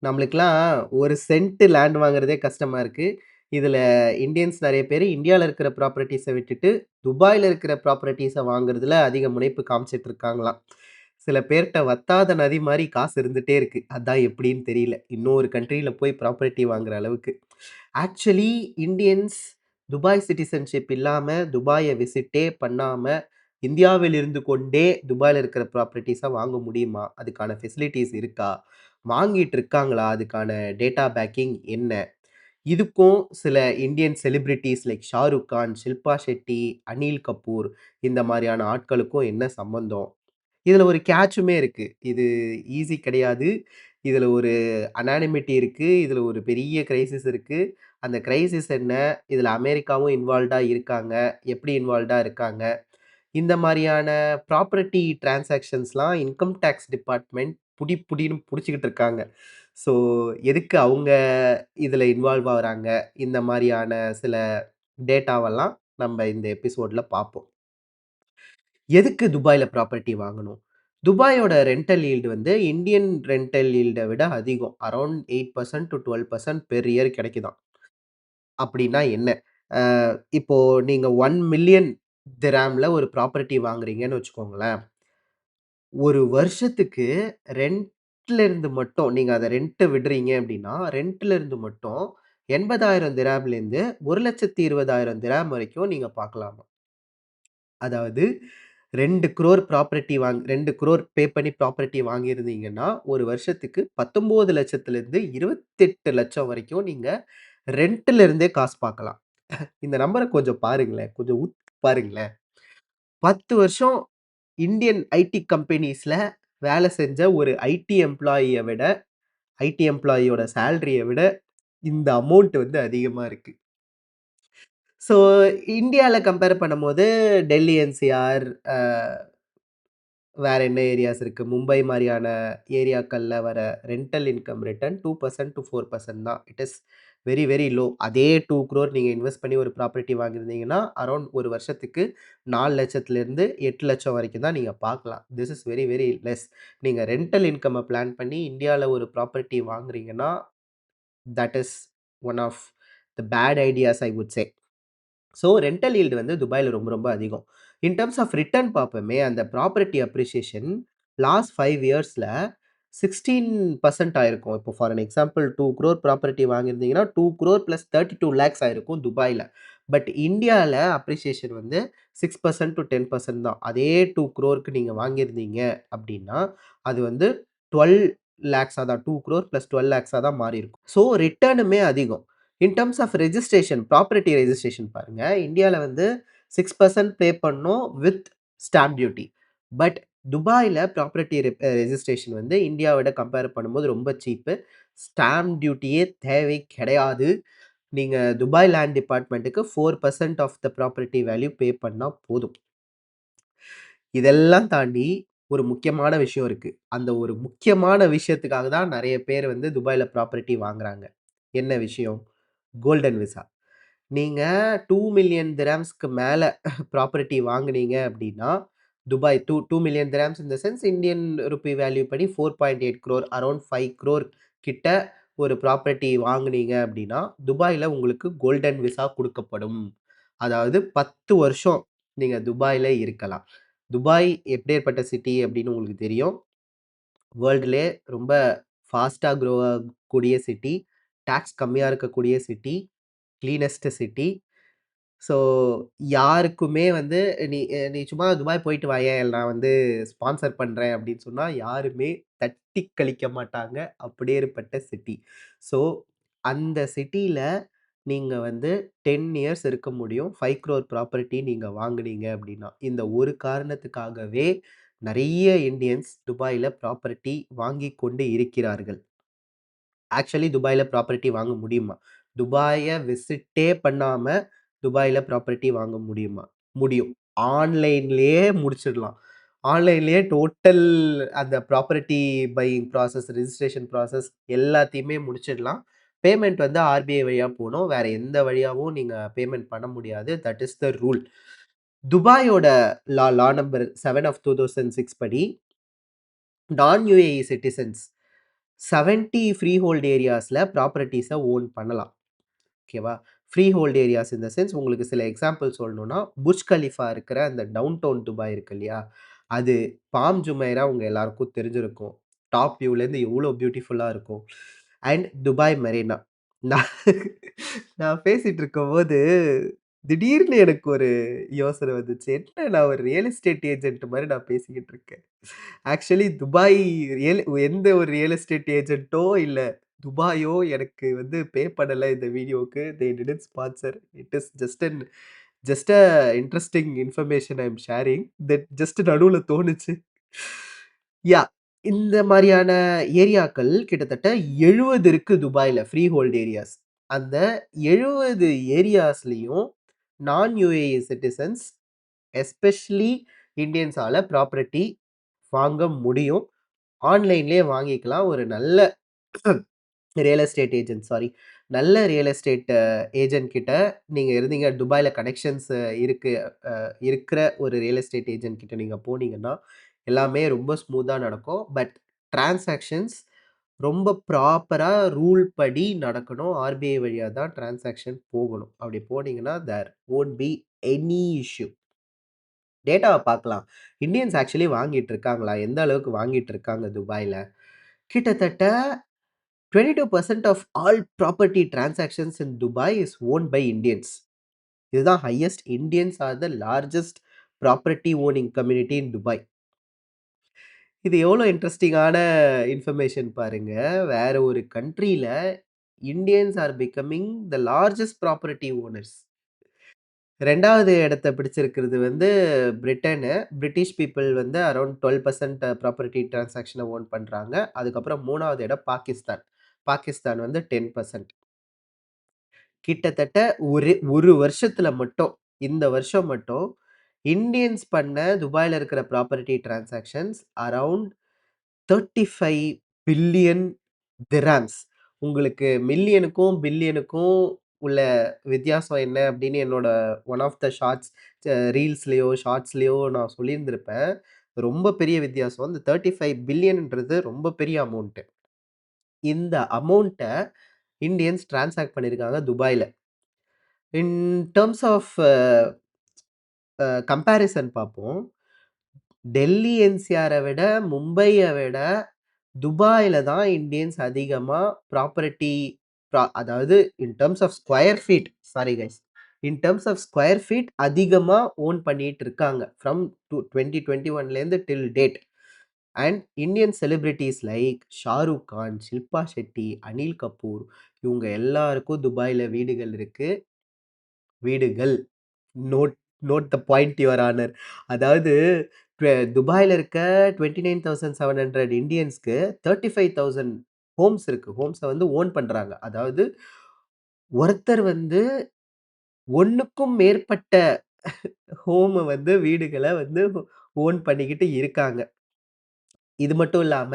நம்மளுக்கெல்லாம் ஒரு cent land வாங்குறதே கஷ்டமா இருக்கு. இதுல இந்தியன்ஸ் நெறைய பேரு இந்தியால இருக்கிற ப்ராப்பர்ட்டீஸ விட்டுட்டு, துபாய்ல இருக்கிற ப்ராப்பர்ட்டீஸ வாங்குறதுல அதிக முனைப்பு காமிச்சிட்டு இருக்காங்களாம். சில பேர்ட்ட வத்தாத நதி மாரி காசு இருந்துட்டே இருக்கு. அதான் எப்படின்னு தெரியல. இன்னொரு கண்ட்ரில போய் ப்ராப்பர்ட்டி வாங்குற அளவுக்கு. ஆக்சுவலி இந்தியன்ஸ் துபாய் சிட்டிசன்ஷிப் இல்லாம, துபாய விசிட்டே பண்ணாம, இந்தியாவில் இருந்து கொண்டே துபாய்ல இருக்கிற ப்ராப்பர்ட்டீஸ வாங்க முடியுமா? அதுக்கான ஃபெசிலிட்டீஸ் இருக்கா? வாங்கிட்டு இருக்காங்களா? அதுக்கான டேட்டா பேக்கிங் என்ன? இதுக்கும் சில Indian celebrities like Shahrukh Khan, Shilpa Shetty, Anil Kapoor இந்த மாரியான ஆட்களுக்கும் என்ன சம்பந்தம்? இதுல ஒரு கேட்சுமே இருக்கு. இது ஈஸி கிடையாது. இதுல ஒரு அனானிமிட்டி இருக்கு. இதுல ஒரு பெரிய கிரைசிஸ் இருக்கு. அந்த கிரைசிஸ் என்ன? இதுல அமெரிக்காவும் இன்வால்வ்டா இருக்காங்க. எப்படி இன்வால்வ்டா இருக்காங்க? இந்த மாரியான ப்ராப்பர்ட்டி டிரான்சாக்ஷன்ஸ்லாம் இன்கம் டாக்ஸ் டிபார்ட்மெண்ட் புடி புடின்னு புடிச்சுக்கிட்டு இருக்காங்க. ஸோ, எதுக்கு அவங்க இதுல இன்வால்வ் ஆகுறாங்க? இந்த மாரியான சில டேட்டாவெல்லாம் நம்ம இந்த எபிசோட்ல பார்ப்போம். எதுக்கு துபாய்ல ப்ராப்பர்ட்டி வாங்கணும்? துபாயோட ரென்டல் யீல்டு வந்து இந்தியன் ரென்டல் யீல்ட விட அதிகம். அரவுண்ட் 8% டூ 12% பெர் இயர் கிடைக்குதாம். அப்படின்னா என்ன? அ இப்போ நீங்க 1,000,000 திர்ஹாம்ல ஒரு ப்ராப்பர்ட்டி வாங்குறீங்கன்னு வச்சுக்கோங்களேன். ஒரு வருஷத்துக்கு ரென்ட்ல இருந்து மட்டும் நீங்க அத ரென்ட் விடுறீங்க அப்படின்னா, ரென்ட்ல இருந்து மட்டும் 80,000 திர்ஹாம்லேருந்து 1,20,000 திர்ஹாம் வரைக்கும் நீங்க பார்க்கலாமா. அதாவது 2,00,00,000 ப்ராப்பர்ட்டி 2,00,00,000 பே பண்ணி ப்ராப்பர்ட்டி வாங்கியிருந்தீங்கன்னா, ஒரு வருஷத்துக்கு 19,00,000லேருந்து 28,00,000 வரைக்கும் நீங்க ரென்ட்ல இருந்தே காசு பார்க்கலாம். இந்த நம்பர கொஞ்சம் பாருங்களேன். கொஞ்சம் உத்து பாருங்களேன். 10 வருஷம் இந்தியன் ஐடி கம்பெனிஸ்ல வேலை செஞ்ச ஒரு ஐடி எம்ப்ளாயியோட சேலரிய விட இந்த அமௌண்ட் வந்து அதிகமா இருக்கு. ஸோ இந்தியால கம்பேர் பண்ணும்போது டெல்லி என்சிஆர், அ வேற என்ன ஏரியாஸ் இருக்கு? மும்பை மாரியான ஏரியாக்கள்ல வர ரென்டல் இன்கம் ரிட்டர்ன் 2% டூ 4% தான். It is very, very low. அதே 2,00,00,000 நீங்க இன்வெஸ்ட் பண்ணி ஒரு ப்ராப்பர்ட்டி வாங்கியிருந்தீங்கன்னா, அரவுண்ட் ஒரு வருஷத்துக்கு 4,00,000லேருந்து 8,00,000 வரைக்கும் தான் நீங்க பார்க்கலாம். This is very, very less. நீங்க ரென்டல் இன்கம்ம பிளான் பண்ணி இந்தியால ஒரு ப்ராப்பர்ட்டி வாங்குறீங்கன்னா, that is one of the bad ideas I would say. So rental yield வந்து துபாய்ல ரொம்ப ரொம்ப அதிகம். இன் டெர்ம்ஸ் ஆஃப் ரிட்டர்ன் பார்ப்போமே, அந்த ப்ராப்பர்ட்டி அப்ரிசியேஷன் லாஸ்ட் 5 இயர்ஸ்ல 16% ஆயிருக்கும். இப்போ ஃபார் எக்ஸாம்பிள் 2,00,00,000 ப்ராப்பர்ட்டி வாங்கியிருந்தீங்கன்னா, 2,00,00,000 பிளஸ் 32,00,000 ஆயிருக்கும் துபாய்ல. பட் இந்தியால அப்ரிசியேஷன் வந்து 6% டூ 10% தான். அதே 2,00,00,000க்கு நீங்க வாங்கியிருந்தீங்க அப்டின்னா, அது வந்து 12,00,000 தான். 2,00,00,000 பிளஸ் 12,00,000 தான் மாறியிருக்கும். ஸோ ரிட்டர்னுமே அதிகம். In terms of registration, property registration பாருங்க. இந்தியால வந்து 6% பே பண்ணணும் வித் ஸ்டாம்ப் டியூட்டி. பட் துபாய்ல ப்ராப்பர்ட்டி ரெஜிஸ்ட்ரேஷன் வந்து இந்தியாவோட கம்பேர் பண்ணும்போது ரொம்ப சீப்பு. ஸ்டாம்ப் டியூட்டியே தேவை கிடையாது. நீங்க துபாய் லேண்ட் டிபார்ட்மென்ட்க்கு 4% of the property value pay பண்ணா போதும். இதெல்லாம் தாண்டி ஒரு முக்கியமான விஷயம் இருக்கு. அந்த ஒரு முக்கியமான விஷயத்துக்காக தான் நெறைய பேர் வந்து துபாய்ல ப்ராப்பர்ட்டி வாங்குறாங்க. என்ன விஷயம்? Golden visa. நீங்க 2,000,000 திர்ஹாம்ஸ்க்கு மேல ப்ராப்பர்ட்டி வாங்குனீங்க அப்டின்னா, Dubai 2,000,000 dirhams in the sense Indian Ruby value படி 4.8 crore அரவுண்ட் 5 crore கிட்ட ஒரு ப்ராப்பர்ட்டி வாங்குனீங்க அப்டின்னா, துபாய்ல உங்களுக்கு கோல்டன் விசா குடுக்கப்படும். அதாவது 10 வருஷம் நீங்க துபாய்ல இருக்கலாம். துபாய் எப்பேர்ப்பட்ட சிட்டி அப்டின்னு உங்களுக்கு தெரியும். வேர்ல்டுலயே ரொம்ப ஃபாஸ்ட்டா குரோ ஆகக்கூடிய சிட்டி. டாக்ஸ் கம்மியா இருக்கக்கூடிய சிட்டி. Cleanest city. ஸோ யாருக்குமே வந்து நீ சும்மா துபாய் போயிட்டு வாயேன், நான் வந்து ஸ்பான்சர் பண்றேன் அப்படின்னு சொன்னா, யாருமே தட்டி கழிக்க மாட்டாங்க. அப்பேர்ப்பட்ட சிட்டி. ஸோ அந்த சிட்டில நீங்க வந்து 10 இயர்ஸ் இருக்க முடியும். 5 crore ப்ராப்பர்ட்டி நீங்க வாங்குனீங்க அப்படின்னா. இந்த ஒரு காரணத்துக்காகவே நெறைய இந்தியன்ஸ் துபாய்ல ப்ராப்பர்ட்டி வாங்கிக் கொண்டு இருக்கிறார்கள். ஆக்சுவலி துபாய்ல ப்ராப்பர்ட்டி வாங்க முடியுமா? துபாய விசிட்டே பண்ணாம, துபாய்ல ப்ராப்பர்ட்டி வாங்க முடியுமா? முடியும். ஆன்லைன்லயே முடிச்சிடலாம். ஆன்லைன்லயே டோட்டல் அந்த property buying process, registration process எல்லாத்தையுமே முடிச்சிடலாம். பேமெண்ட் வந்து ஆர்பிஐ வழியா போணும். வேற எந்த வழியாவும் நீங்க பேமெண்ட் பண்ண முடியாது. That is the rule. துபாயோட லா நம்பர் 7 ஆஃப் 2006 படி நான் யுஏஇ சிட்டிசன்ஸ் 70 ஃப்ரீ ஹோல்ட் ஏரியாஸ்ல ப்ராப்பர்ட்டீஸ ஓன் பண்ணலாம். ஓகேவா? Freehold areas in the sense உங்களுக்கு சில எக்ஸாம்பிள் சொல்லணும்னா, புர்ஜ் கலிஃபா இருக்கிற அந்த டவுன் டவுன் துபாய் இருக்கு இல்லையா? அது பாம் ஜுமைரா உங்க எல்லாருக்கும் தெரிஞ்சிருக்கும். டாப் வியூலேருந்து எவ்வளோ பியூட்டிஃபுல்லா இருக்கும். And Dubai Marina. நான் நான் பேசிட்டு இருக்கும்போது, திடீர்னு எனக்கு ஒரு யோசனை வந்துச்சு. என்ன நான் ஒரு ரியல் எஸ்டேட் ஏஜென்ட் மாரி நான் பேசிக்கிட்டு இருக்கேன். ஆக்சுவலி துபாய் எந்த ஒரு ரியல் எஸ்டேட் ஏஜென்ட்டோ இல்ல துபாயோ எனக்கு வந்து பே பண்ணல இந்த வீடியோக்கு. They didn't sponsor. It is just a interesting information I am sharing. That just நடுவுல தோணுச்சு. யாஹ்! இந்த மாரியான ஏரியாக்கள் கிட்டத்தட்ட 70 இருக்கு துபாய்ல ஃப்ரீ ஹோல்ட் ஏரியாஸ். அந்த 70 ஏரியாஸ்லயும் நான் யுஏஇ சிட்டிசன்ஸ் எஸ்பெஷலி இந்தியன்ஸால ப்ராப்பர்ட்டி வாங்க முடியும். ஆன்லைன்லயே வாங்கிக்கலாம். ஒரு நல்ல ரியல் எஸ்டேட் ஏஜென்ட் சாரி. நல்ல ரியல் எஸ்டேட் ஏஜென்ட் கிட்ட நீங்க இருந்தீங்க. துபாய்ல கனெக்ஷன்ஸ் இருக்கு. இருக்கிற ஒரு ரியல் எஸ்டேட் ஏஜென்ட் கிட்ட நீங்க போனீங்கன்னா, எல்லாமே ரொம்ப ஸ்மூத்தா நடக்கும். பட் டிரான்சாக்ஷன்ஸ் ரொம்ப ப்ராப்பரா ரூல் படி நடக்கணும். ஆர்பிஐ வழியா தான் டிரான்சாக்ஷன் போகணும். அப்படி போனீங்கன்னா, தேர் வோன்ட் பி எனி இஷ்யூ. டேட்டாவ பார்க்கலாம். இந்தியன்ஸ் ஆக்சுவலி வாங்கிட்டு இருக்காங்களா? எந்த அளவுக்கு வாங்கிட்டு இருக்காங்க துபாய்ல? கிட்டத்தட்ட 22% of all property transactions in Dubai is owned by Indians. இதுதான் highest. Indians are the largest property owning community in Dubai. இது எவ்வளோ இன்ட்ரஸ்டிங்கான இன்ஃபர்மேஷன் பாருங்க. வேற ஒரு கண்ட்ரில Indians are becoming the largest property owners. 2வது இடத்த பிடிச்சிருக்கிறது வந்து பிரிட்டனு. பிரிட்டிஷ் பீப்பிள் வந்து அரவுண்ட் 12% ப்ராப்பர்ட்டி டிரான்சாக்ஷன ஓன் பண்றாங்க. அதுக்கப்புறம் 3வது இடம் பாகிஸ்தான். பாகிஸ்தான் வந்து 10%. கிட்டத்தட்ட ஒரு வருஷத்துல மட்டும், இந்த வருஷம் மட்டும் இந்தியன்ஸ் பண்ண துபாய்ல இருக்கிற property transactions around 35 billion dirhams. உங்களுக்கு மில்லியனுக்கும், பில்லியனுக்கும் உள்ள வித்தியாசம் என்ன அப்படின்னு என்னோட ஒன் ஆஃப் த ஷார்ட்ஸ் ரீல்ஸ்லயோ, ஷார்ட்ஸ்லயோ நான் சொல்லியிருந்திருப்பேன். ரொம்ப பெரிய வித்தியாசம். இந்த 35 பில்லியன்ன்றது ரொம்ப பெரிய அமௌண்ட். இந்த அமௌண்ட்ட இந்தியன்ஸ் டிரான்சாக்ட் பண்ணியிருக்காங்க துபாய்ல. இன் டெர்ம்ஸ் ஆஃப் கம்பேரிசன் பார்ப்போம். டெல்லி என்சிஆர விட, மும்பைய விட துபாய்ல தான் இந்தியன்ஸ் அதிகமா ப்ராப்பர்ட்டி அதாவது in terms of square feet sorry guys. In terms of square feet அதிகமா ஓன் பண்ணிட்டு இருக்காங்க. ஃப்ரம் 2021லேருந்து till date. And Indian celebrities like Shahrukh Khan, Shilpa Shetty, Anil Kapoor இவங்க எல்லாருக்கும் துபாய்ல வீடுகள் இருக்கு. வீடுகள். Note note the point your honour. அதாவது துபாய்ல இருக்க 29,700 இந்தியன்ஸ்க்கு 35,000 ஹோம்ஸ் இருக்கு. ஹோம்ஸ வந்து ஓன் பண்றாங்க. அதாவது ஒருத்தர் வந்து 1க்கும் மேற்பட்ட வீடுகள வந்து ஓன் பண்ணிக்கிட்டு இருக்காங்க. இது மட்டும் இல்லாம,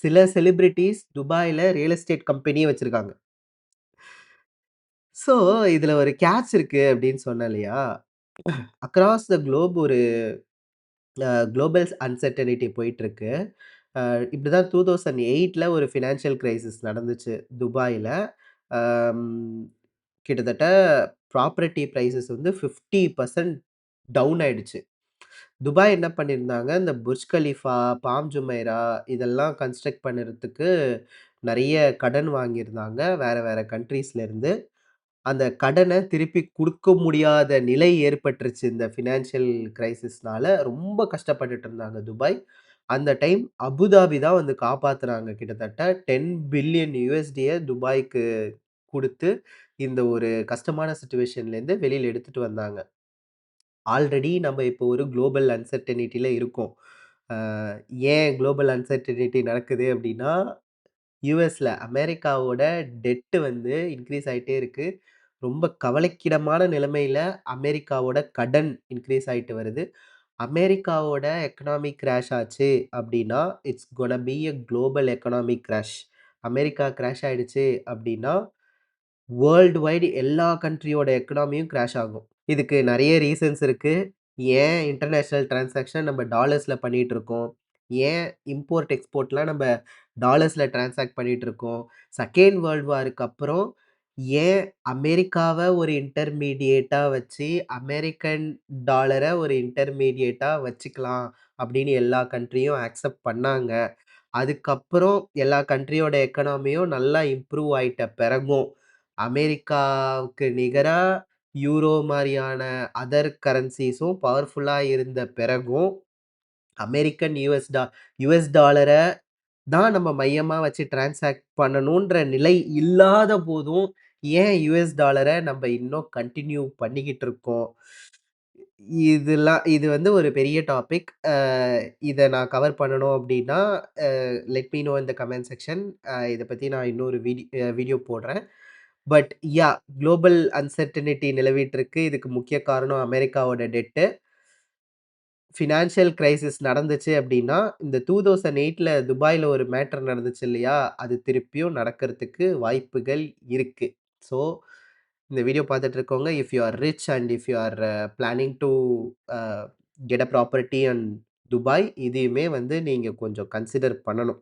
சில செலிபிரிட்டீஸ் துபாய்ல ரியல் எஸ்டேட் கம்பெனியே வச்சிருக்காங்க. ஸோ, இதுல ஒரு கேட்ச் இருக்கு அப்படின்னு சொன்னேன் இல்லையா? அக்ராஸ் த குளோப் ஒரு குளோபல் அன்சர்டனிட்டி போயிட்டுருக்கு. இப்படிதான் 2008ல ஒரு ஃபினான்ஷியல் கிரைசிஸ் நடந்துச்சு துபாயில. அம் கிட்டத்தட்ட ப்ராப்பர்ட்டி பிரைஸஸ் வந்து 50% டவுன் ஆயிடுச்சு. துபாய் என்ன பண்ணியிருந்தாங்க, இந்த புர்ஜ் கலிஃபா, பாம் ஜுமைரா இதெல்லாம் கன்ஸ்ட்ரக்ட் பண்ணுறதுக்கு நெறைய கடன் வாங்கியிருந்தாங்க. வேற வேற கண்ட்ரீஸ்லேருந்து. அந்த கடன திருப்பி குடுக்க முடியாத நிலை ஏற்பட்டுருச்சு இந்த ஃபினான்ஷியல் கிரைசிஸ்னால. ரொம்ப கஷ்டப்பட்டுட்டு இருந்தாங்க துபாய். அந்த டைம் அபுதாபி தான் வந்து காப்பாத்துனாங்க. கிட்டத்தட்ட 10 பில்லியன் USDய துபாய்க்கு குடுத்து, இந்த ஒரு கஷ்டமான சிச்சுவேஷன்லேருந்து வெளியில எடுத்துட்டு வந்தாங்க. ஆல்ரெடி நம்ம இப்போ ஒரு குளோபல் அன்சர்டனிட்டில இருக்கோம். அ ஏன் குளோபல் அன்சர்டனிட்டி நடக்குது அப்டின்னா, அமெரிக்காவோட டெட் வந்து இன்கிரீஸ் ஆயிட்டே இருக்கு. ரொம்ப கவலைக்கிடமான நிலைமையில அமெரிக்காவோட கடன் இன்கிரீஸ் ஆயிட்டு வருது. அமெரிக்காவோட எக்கனாமிக் கிராஷ் ஆச்சு அப்டின்னா, it's gonna be a global economic crash. America crash ஆயிடுச்சு அப்டின்னா, வேர்ல்ட் வைட் எல்லா கண்ட்ரியோட எக்கனாமியும் கிராஷ் ஆகும். இதுக்கு நெறைய ரீசன்ஸ் இருக்கு. ஏன் இன்டர்நேஷனல் டிரான்சாக்ஷன் நம்ம டாலர்ஸ்ல பண்ணிட்டுருக்கோம்? ஏன் இம்போர்ட், எக்ஸ்போர்ட்லாம் நம்ம டாலர்ஸ்ல டிரான்சாக்ட் பண்ணிட்டுருக்கோம். செகண்ட் வேர்ல்ட் வாருக்கு அப்புறம் ஏன் அமெரிக்காவ ஒரு இன்டர்மீடியேட்டா வச்சு, அமெரிக்கன் டாலர ஒரு இன்டர்மீடியேட்டா வச்சுக்கலாம் அப்படின்னு எல்லா கண்ட்ரியும் அக்செப்ட் பண்ணாங்க. அதுக்கப்புறம் எல்லா கண்ட்ரியோட எக்கனாமியும் நல்லா இம்ப்ரூவ் ஆயிட்ட பிறகும், அமெரிக்காவுக்கு நிகரா யூரோ மாரியான அதர் கரன்சிஸும் பவர்ஃபுல்லா இருந்த பிறகும், அமெரிக்கன் யுஎஸ் டாலர தான் நம்ம மையமா வச்சு டிரான்சாக்ட் பண்ணணுன்ற நிலை இல்லாத போதும், ஏன் யுஎஸ் டாலர நம்ம இன்னும் கன்டின்யூ பண்ணிக்கிட்டு இருக்கோம்? இது வந்து ஒரு பெரிய டாபிக். இத நான் கவர் பண்ணணும் அப்டின்னா, let me know in the comment section. இத பத்தி நான் இன்னொரு வீடியோ போடுறேன். But yeah! குளோபல் அன்சர்டனிட்டி நிலவிட்டு இருக்கு. இதுக்கு முக்கிய காரணம் அமெரிக்காவோட டெட். ஃபினான்ஷியல் கிரைசிஸ் நடந்துச்சு அப்டின்னா, இந்த 2008ல துபாய்ல ஒரு மேட்டர் நடந்துச்சு இல்லையா? அது திருப்பியும் நடக்கறதுக்கு வாய்ப்புகள் இருக்கு. ஸோ, இந்த வீடியோ பார்த்துட்டு இருக்கவங்க, if you are rich and if you are planning to a get a property and Dubai இதையுமே வந்து நீங்க கொஞ்சம் கன்சிடர் பண்ணணும்.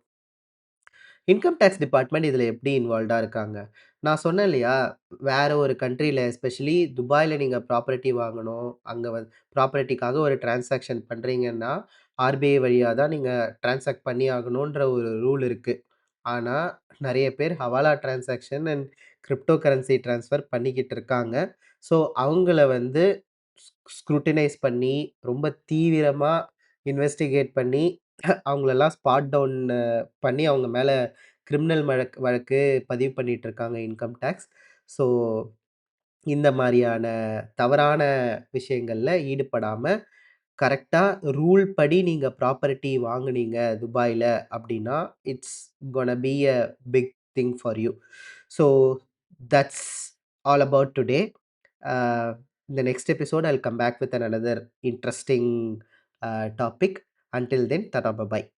இன்கம் டாக்ஸ் டிபார்ட்மெண்ட் இதுல எப்படி இன்வால்வ்டா இருக்காங்க? நான் சொன்னேன் இல்லையா? வேற ஒரு கண்ட்ரில எஸ்பெஷலி துபாய்ல நீங்க ப்ராப்பர்ட்டி வாங்கணும். அங்க ப்ராப்பர்ட்டிக்காக ஒரு டிரான்சாக்ஷன் பண்றீங்கன்னா, ஆர்பிஐ வழியா தான் நீங்க டிரான்சாக்ட் பண்ணி ஆகணுன்ற ஒரு ரூல் இருக்கு. ஆனா, நெறைய பேர் hawala transaction and crypto currency transfer பண்ணிக்கிட்டு இருக்காங்க. ஸோ, அவங்கள வந்து ஸ்க்ரூட்டினைஸ் பண்ணி, ரொம்ப தீவிரமா இன்வெஸ்டிகேட் பண்ணி, அவங்களெல்லாம் ஸ்பாட் டவுன் பண்ணி அவங்க மேல கிரிமினல் வழக்கு பதிவு பண்ணிட்டு இருக்காங்க இன்கம் டாக்ஸ். ஸோ, இந்த மாரியான தவறான விஷயங்கள்ல ஈடுபடாம, கரெக்ட்டா ரூல் படி நீங்க ப்ராப்பர்ட்டி வாங்குனீங்க துபாய்ல அப்டின்னா, it's gonna be a big thing for you. So, that's all about today. In the next episode, I'll come back with another interesting topic. Until then, tata bye bye.